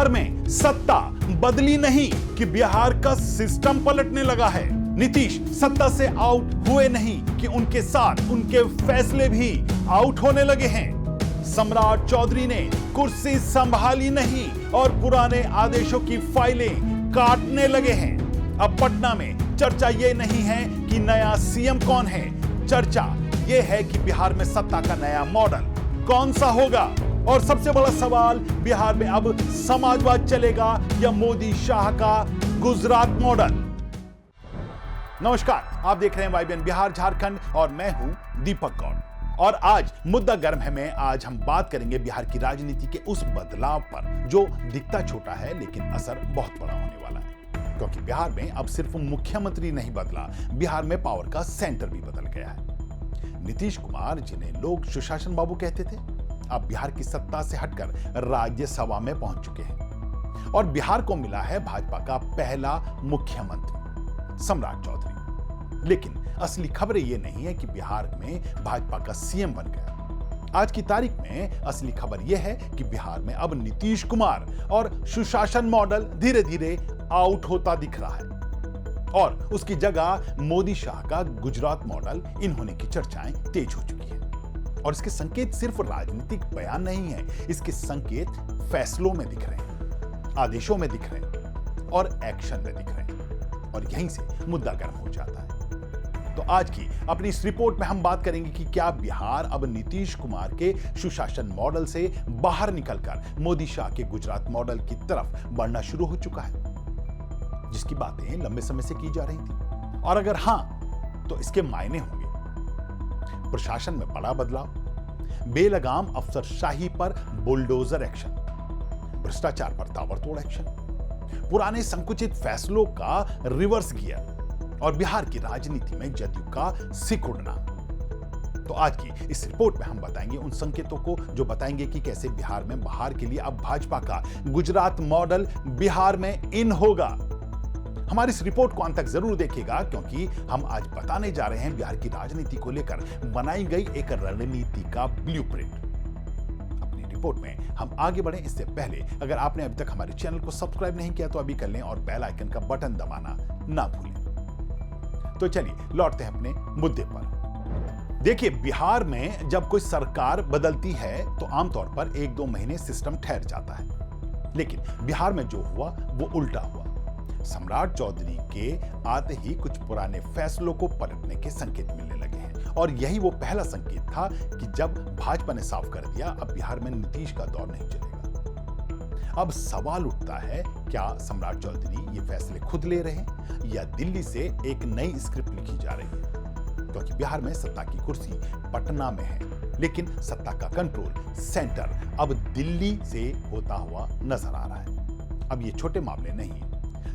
बिहार में सत्ता बदली नहीं कि बिहार का सिस्टम पलटने लगा है। नीतीश सत्ता से आउट हुए नहीं कि उनके साथ उनके फैसले भी आउट होने लगे हैं। सम्राट चौधरी ने कुर्सी संभाली नहीं और पुराने आदेशों की फाइलें काटने लगे हैं। अब पटना में चर्चा यह नहीं है कि नया सीएम कौन है, चर्चा यह है कि बिहार में सत्ता का नया मॉडल कौन सा होगा। और सबसे बड़ा सवाल, बिहार में अब समाजवाद चलेगा या मोदी शाह का गुजरात मॉडल। नमस्कार, आप देख रहे हैं वाईबीएन बिहार झारखंड और मैं हूं दीपक गौड़। और आज मुद्दा गर्म है में आज हम बात करेंगे बिहार की राजनीति के उस बदलाव पर जो दिखता छोटा है लेकिन असर बहुत बड़ा होने वाला है। क्योंकि बिहार में अब सिर्फ मुख्यमंत्री नहीं बदला, बिहार में पावर का सेंटर भी बदल गया है। नीतीश कुमार, जिन्हें लोग सुशासन बाबू कहते थे, अब बिहार की सत्ता से हटकर राज्यसभा में पहुंच चुके हैं और बिहार को मिला है भाजपा का पहला मुख्यमंत्री सम्राट चौधरी। लेकिन असली खबर यह नहीं है कि बिहार में भाजपा का सीएम बन गया। आज की तारीख में असली खबर यह है कि बिहार में अब नीतीश कुमार और सुशासन मॉडल धीरे धीरे आउट होता दिख रहा है और उसकी जगह मोदी शाह का गुजरात मॉडल इन होने की चर्चाएं तेज हो चुकी है। और इसके संकेत सिर्फ राजनीतिक बयान नहीं है, इसके संकेत फैसलों में दिख रहे हैं, आदेशों में दिख रहे हैं और एक्शन में दिख रहे हैं। और यहीं से मुद्दा गर्म हो जाता है। तो आज की अपनी इस रिपोर्ट में हम बात करेंगे कि क्या बिहार अब नीतीश कुमार के सुशासन मॉडल से बाहर निकलकर मोदी शाह के गुजरात मॉडल की तरफ बढ़ना शुरू हो चुका है, जिसकी बातें लंबे समय से की जा रही थी। और अगर हां, तो इसके मायने होंगे प्रशासन में बड़ा बदलाव, बेलगाम अफसरशाही पर बुलडोजर एक्शन, भ्रष्टाचार पर ताबड़तोड़ एक्शन, पुराने संकुचित फैसलों का रिवर्स गियर और बिहार की राजनीति में जदयू का सिकुड़ना। तो आज की इस रिपोर्ट में हम बताएंगे उन संकेतों को जो बताएंगे कि कैसे बिहार में बाहर के लिए अब भाजपा का गुजरात मॉडल बिहार में इन होगा। हमारी इस रिपोर्ट को अंत तक जरूर देखिएगा, क्योंकि हम आज बताने जा रहे हैं बिहार की राजनीति को लेकर बनाई गई एक रणनीति का ब्लूप्रिंट। अपनी रिपोर्ट में हम आगे बढ़े इससे पहले अगर आपने अभी तक हमारे चैनल को सब्सक्राइब नहीं किया तो अभी कर लें और बेल आइकन का बटन दबाना ना भूलें। तो चलिए लौटते हैं अपने मुद्दे पर। देखिए, बिहार में जब कोई सरकार बदलती है तो आमतौर पर 1-2 महीने सिस्टम ठहर जाता है, लेकिन बिहार में जो हुआ वो उल्टा हुआ। सम्राट चौधरी के आते ही कुछ पुराने फैसलों को पलटने के संकेत मिलने लगे हैं और यही वो पहला संकेत था कि जब भाजपा ने साफ कर दिया अब बिहार में नीतीश का दौर नहीं चलेगा। अब सवाल उठता है, क्या सम्राट चौधरी ये फैसले खुद ले रहे हैं या दिल्ली से एक नई स्क्रिप्ट लिखी जा रही है? क्योंकि बिहार में सत्ता की कुर्सी पटना में है, लेकिन सत्ता का कंट्रोल सेंटर अब दिल्ली से होता हुआ नजर आ रहा है। अब ये छोटे मामले नहीं है।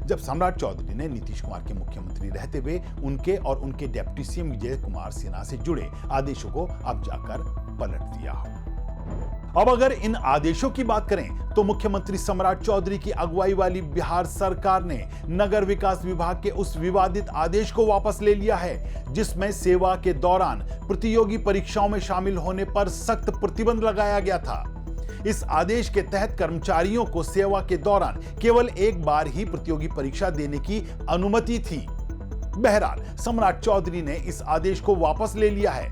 जब सम्राट चौधरी ने नीतीश कुमार के मुख्यमंत्री रहते हुए उनके और उनके डिप्टी सीएम विजय कुमार सिन्हा से जुड़े आदेशों को अब जाकर पलट दिया हो। अब अगर इन आदेशों की बात करें तो मुख्यमंत्री सम्राट चौधरी की अगुवाई वाली बिहार सरकार ने नगर विकास विभाग के उस विवादित आदेश को वापस ले लिया है जिसमें सेवा के दौरान प्रतियोगी परीक्षाओं में शामिल होने पर सख्त प्रतिबंध लगाया गया था। इस आदेश के तहत कर्मचारियों को सेवा के दौरान केवल एक बार ही प्रतियोगी परीक्षा देने की अनुमति थी। बहरहाल सम्राट चौधरी ने इस आदेश को वापस ले लिया है।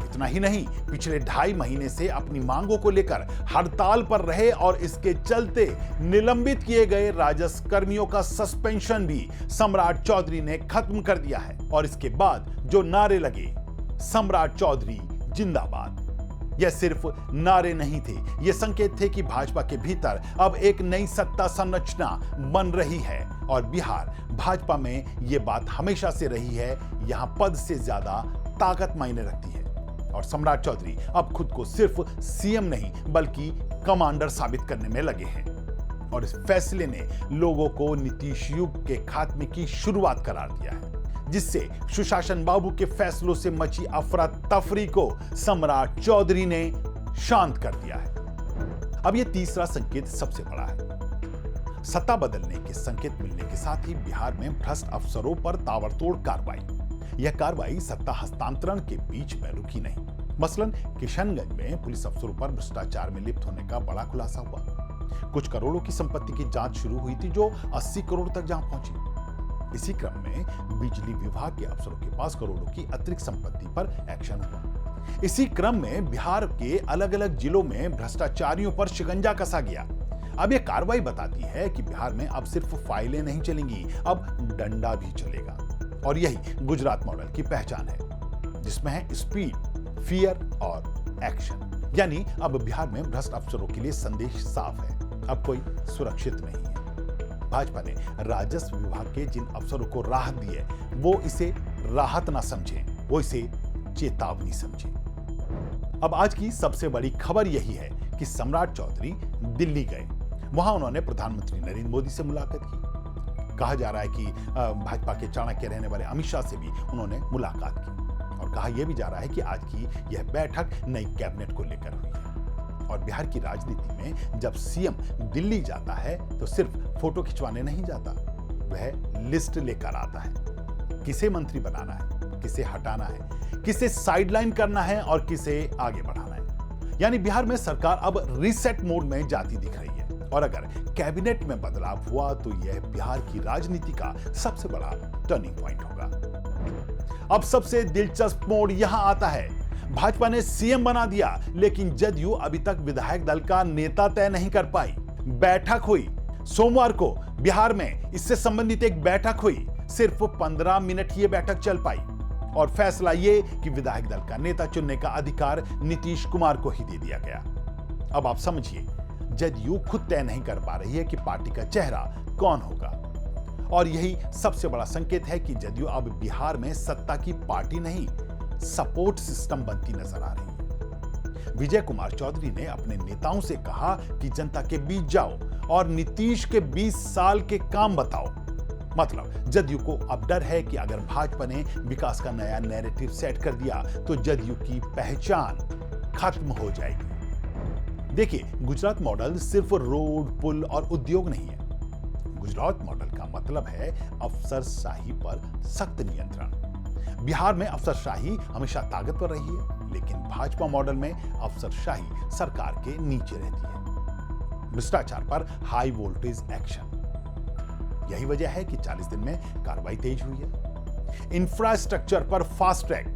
इतना ही नहीं, पिछले 2.5 महीने से अपनी मांगों को लेकर हड़ताल पर रहे और इसके चलते निलंबित किए गए राजस्व कर्मियों का सस्पेंशन भी सम्राट चौधरी ने खत्म कर दिया है। और इसके बाद जो नारे लगे, सम्राट चौधरी जिंदाबाद, यह सिर्फ नारे नहीं थे, यह संकेत थे कि भाजपा के भीतर अब एक नई सत्ता संरचना बन रही है। और बिहार भाजपा में यह बात हमेशा से रही है, यहां पद से ज्यादा ताकत मायने रखती है। और सम्राट चौधरी अब खुद को सिर्फ सीएम नहीं बल्कि कमांडर साबित करने में लगे हैं। और इस फैसले ने लोगों को नीतीश युग के खात्मे की शुरुआत करार दिया है, जिससे सुशासन बाबू के फैसलों से मची अफरा तफरी को सम्राट चौधरी ने शांत कर दिया है। अब यह तीसरा संकेत सबसे बड़ा है। सत्ता बदलने के संकेत मिलने के साथ ही बिहार में भ्रष्ट अफसरों पर ताबड़तोड़ कार्रवाई। यह कार्रवाई सत्ता हस्तांतरण के बीच में रुकी नहीं। मसलन किशनगंज में पुलिस अफसरों पर भ्रष्टाचार में लिप्त होने का बड़ा खुलासा हुआ। कुछ करोड़ों की संपत्ति की जांच शुरू हुई थी जो 80 करोड़ तक जहां पहुंची। इसी क्रम में बिजली विभाग के अफसरों के पास करोड़ों की अतिरिक्त संपत्ति पर एक्शन हुआ। इसी क्रम में बिहार के अलग अलग जिलों में भ्रष्टाचारियों पर शिकंजा कसा गया। अब यह कार्रवाई बताती है कि बिहार में अब सिर्फ फाइलें नहीं चलेंगी, अब डंडा भी चलेगा। और यही गुजरात मॉडल की पहचान है, जिसमें है स्पीड, फियर और एक्शन। यानी अब बिहार में भ्रष्ट अफसरों के लिए संदेश साफ है, अब कोई सुरक्षित नहीं है। भाजपा ने राजस्व विभाग के जिन अफसरों को राहत दी है, वो इसे राहत ना समझें, वो इसे चेतावनी समझें। अब आज की सबसे बड़ी खबर यही है कि सम्राट चौधरी दिल्ली गए। वहां उन्होंने प्रधानमंत्री नरेंद्र मोदी से मुलाकात की। कहा जा रहा है कि भाजपा के चाणक्य रहने वाले अमित शाह से भी उन्होंने मुलाकात की। और कहा यह भी जा रहा है कि आज की यह बैठक नई कैबिनेट को लेकर हुई है। और बिहार की राजनीति में जब सीएम दिल्ली जाता है तो सिर्फ फोटो खिंचवाने नहीं जाता, वह लिस्ट लेकर आता है। किसे मंत्री बनाना है, किसे हटाना है, किसे साइडलाइन करना है और किसे आगे बढ़ाना है। यानी बिहार में सरकार अब रीसेट मोड में जाती दिख रही है। और अगर कैबिनेट में बदलाव हुआ तो यह बिहार की राजनीति का सबसे बड़ा टर्निंग पॉइंट होगा। अब सबसे दिलचस्प मोड़ यहां आता है। भाजपा ने सीएम बना दिया, लेकिन जदयू अभी तक विधायक दल का नेता तय नहीं कर पाई। बैठक हुई सोमवार को, बिहार में इससे संबंधित एक बैठक हुई। सिर्फ 15 मिनट ये बैठक चल पाई और फैसला ये कि विधायक दल का नेता चुनने का अधिकार नीतीश कुमार को ही दे दिया गया। अब आप समझिए, जदयू खुद तय नहीं कर पा रही है कि पार्टी का चेहरा कौन होगा। और यही सबसे बड़ा संकेत है कि जदयू अब बिहार में सत्ता की पार्टी नहीं, सपोर्ट सिस्टम बनती नजर आ रही है। विजय कुमार चौधरी ने अपने नेताओं से कहा कि जनता के बीच जाओ और नीतीश के 20 साल के काम बताओ। मतलब जदयू को अब डर है कि अगर भाजपा ने विकास का नया नैरेटिव सेट कर दिया तो जदयू की पहचान खत्म हो जाएगी। देखिए, गुजरात मॉडल सिर्फ रोड, पुल और उद्योग नहीं है। गुजरात मॉडल का मतलब है अफसरशाही पर सख्त नियंत्रण। बिहार में अफसरशाही हमेशा ताकतवर रही है, लेकिन भाजपा मॉडल में अफसरशाही सरकार के नीचे रहती है। भ्रष्टाचार पर हाई वोल्टेज एक्शन, यही वजह है कि 40 दिन में कार्रवाई तेज हुई है। इंफ्रास्ट्रक्चर पर fast track,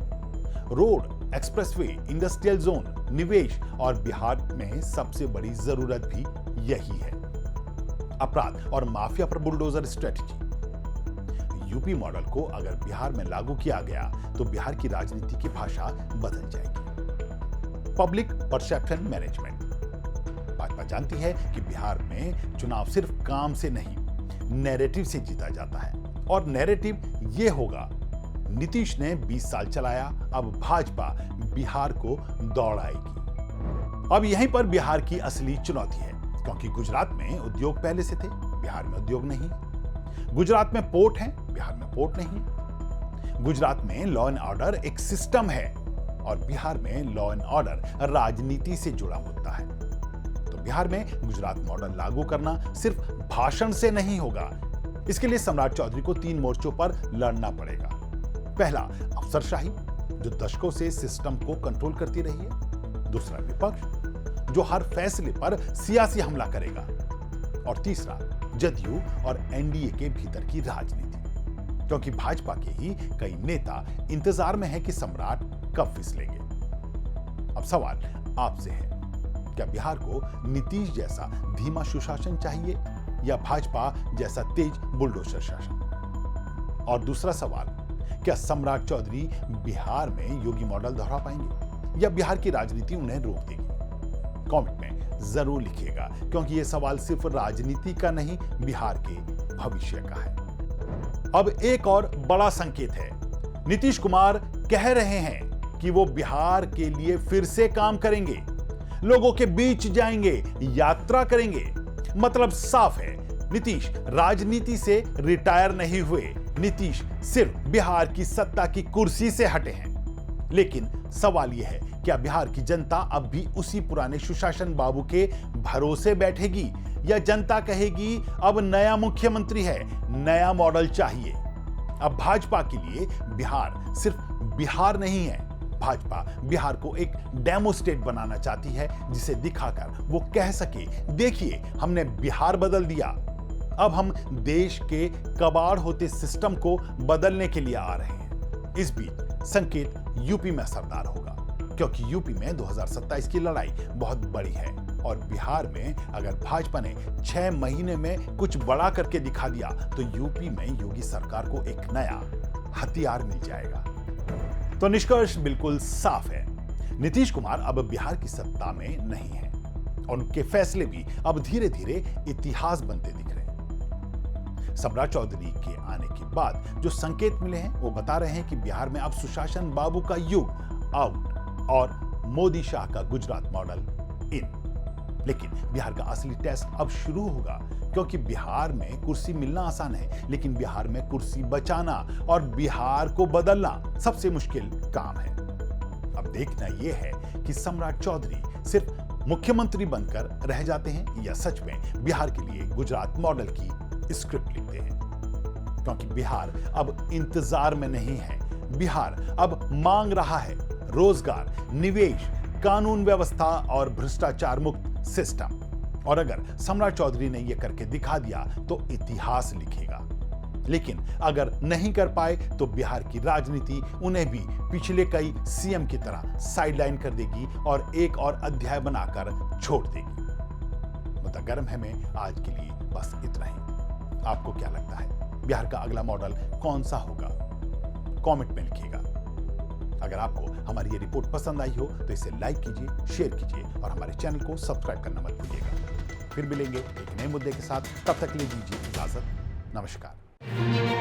road, expressway, industrial zone, निवेश, और बिहार में सबसे बड़ी जरूरत भी यही है, अपराध और माफिया पर बुलडोजर स्ट्रेटजी। यूपी मॉडल को अगर बिहार में लागू किया गया तो बिहार की राजनीति की भाषा बदल जाएगी। पब्लिक परसेप्शन मैनेजमेंट, भाजपा जानती है कि बिहार में चुनाव सिर्फ काम से नहीं, नैरेटिव से जीता जाता है। और नैरेटिव ये होगा, नीतीश ने 20 साल चलाया, अब भाजपा बिहार को दौड़ाएगी। अब यहीं पर बिहार की असली चुनौती है, क्योंकि गुजरात में उद्योग पहले से थे, बिहार में उद्योग नहीं। गुजरात में पोर्ट है, बिहार में पोर्ट नहीं। गुजरात में लॉ एंड ऑर्डर एक सिस्टम है और बिहार में लॉ एंड ऑर्डर राजनीति से जुड़ा मुद्दा है। तो बिहार में गुजरात मॉडल लागू करना सिर्फ भाषण से नहीं होगा। इसके लिए सम्राट चौधरी को 3 मोर्चों पर लड़ना पड़ेगा। पहला, अफसरशाही जो दशकों से सिस्टम को कंट्रोल करती रही है। दूसरा, विपक्ष जो हर फैसले पर सियासी हमला करेगा। और तीसरा, जदयू और एनडीए के भीतर की राजनीति, क्योंकि भाजपा के ही कई नेता इंतजार में हैं कि सम्राट कब फिसलेंगे। अब सवाल आपसे है, क्या बिहार को नीतीश जैसा धीमा सुशासन चाहिए या भाजपा जैसा तेज बुलडोजर शासन? और दूसरा सवाल, क्या सम्राट चौधरी बिहार में योगी मॉडल दोहरा पाएंगे या बिहार की राजनीति उन्हें रोक देगी? कमेंट में जरूर लिखिएगा, क्योंकि यह सवाल सिर्फ राजनीति का नहीं, बिहार के भविष्य का है। अब एक और बड़ा संकेत है, नीतीश कुमार कह रहे हैं कि वो बिहार के लिए फिर से काम करेंगे, लोगों के बीच जाएंगे, यात्रा करेंगे। मतलब साफ है, नीतीश राजनीति से रिटायर नहीं हुए, नीतीश सिर्फ बिहार की सत्ता की कुर्सी से हटे हैं। लेकिन सवाल यह है, क्या बिहार की जनता अब भी उसी पुराने सुशासन बाबू के भरोसे बैठेगी या जनता कहेगी अब नया मुख्यमंत्री है, नया मॉडल चाहिए? अब भाजपा के लिए बिहार सिर्फ बिहार नहीं है, भाजपा बिहार को एक डेमो स्टेट बनाना चाहती है, जिसे दिखाकर वो कह सके, देखिए हमने बिहार बदल दिया, अब हम देश के कबाड़ होते सिस्टम को बदलने के लिए आ रहे हैं। इस बीच संकेत यूपी में असरदार होगा, क्योंकि यूपी में 2027 की लड़ाई बहुत बड़ी है और बिहार में अगर भाजपा ने 6 महीने में कुछ बड़ा करके दिखा दिया तो यूपी में योगी सरकार को एक नया हथियार मिल जाएगा। तो निष्कर्ष बिल्कुल साफ है, नीतीश कुमार अब बिहार की सत्ता में नहीं है और उनके फैसले भी अब धीरे धीरे इतिहास बनते दिख रहे हैं। सम्राट चौधरी के आने के बाद जो संकेत मिले हैं वो बता रहे हैं कि बिहार में अब सुशासन बाबू का युग आउट और मोदी शाह का गुजरात मॉडल इन। लेकिन बिहार का असली टेस्ट अब शुरू होगा, क्योंकि बिहार में कुर्सी मिलना आसान है, लेकिन बिहार में कुर्सी बचाना और बिहार को बदलना सबसे मुश्किल काम है। अब देखना यह है कि सम्राट चौधरी सिर्फ मुख्यमंत्री बनकर रह जाते हैं या सच में बिहार के लिए गुजरात मॉडल की स्क्रिप्ट लिखते हैं। क्योंकि बिहार अब इंतजार में नहीं है, बिहार अब मांग रहा है रोजगार, निवेश, कानून व्यवस्था और भ्रष्टाचार मुक्त सिस्टम। और अगर सम्राट चौधरी ने यह करके दिखा दिया तो इतिहास लिखेगा, लेकिन अगर नहीं कर पाए तो बिहार की राजनीति उन्हें भी पिछले कई सीएम की तरह साइडलाइन कर देगी और एक और अध्याय बनाकर छोड़ देगी। मुद्दा गर्म है में आज के लिए बस इतना ही। आपको क्या लगता है, बिहार का अगला मॉडल कौन सा होगा? कमेंट में लिखिएगा। अगर आपको हमारी ये रिपोर्ट पसंद आई हो तो इसे लाइक कीजिए, शेयर कीजिए और हमारे चैनल को सब्सक्राइब करना मत भूलिएगा। फिर मिलेंगे एक नए मुद्दे के साथ, तब तक के लिए दीजिए इजाजत। नमस्कार।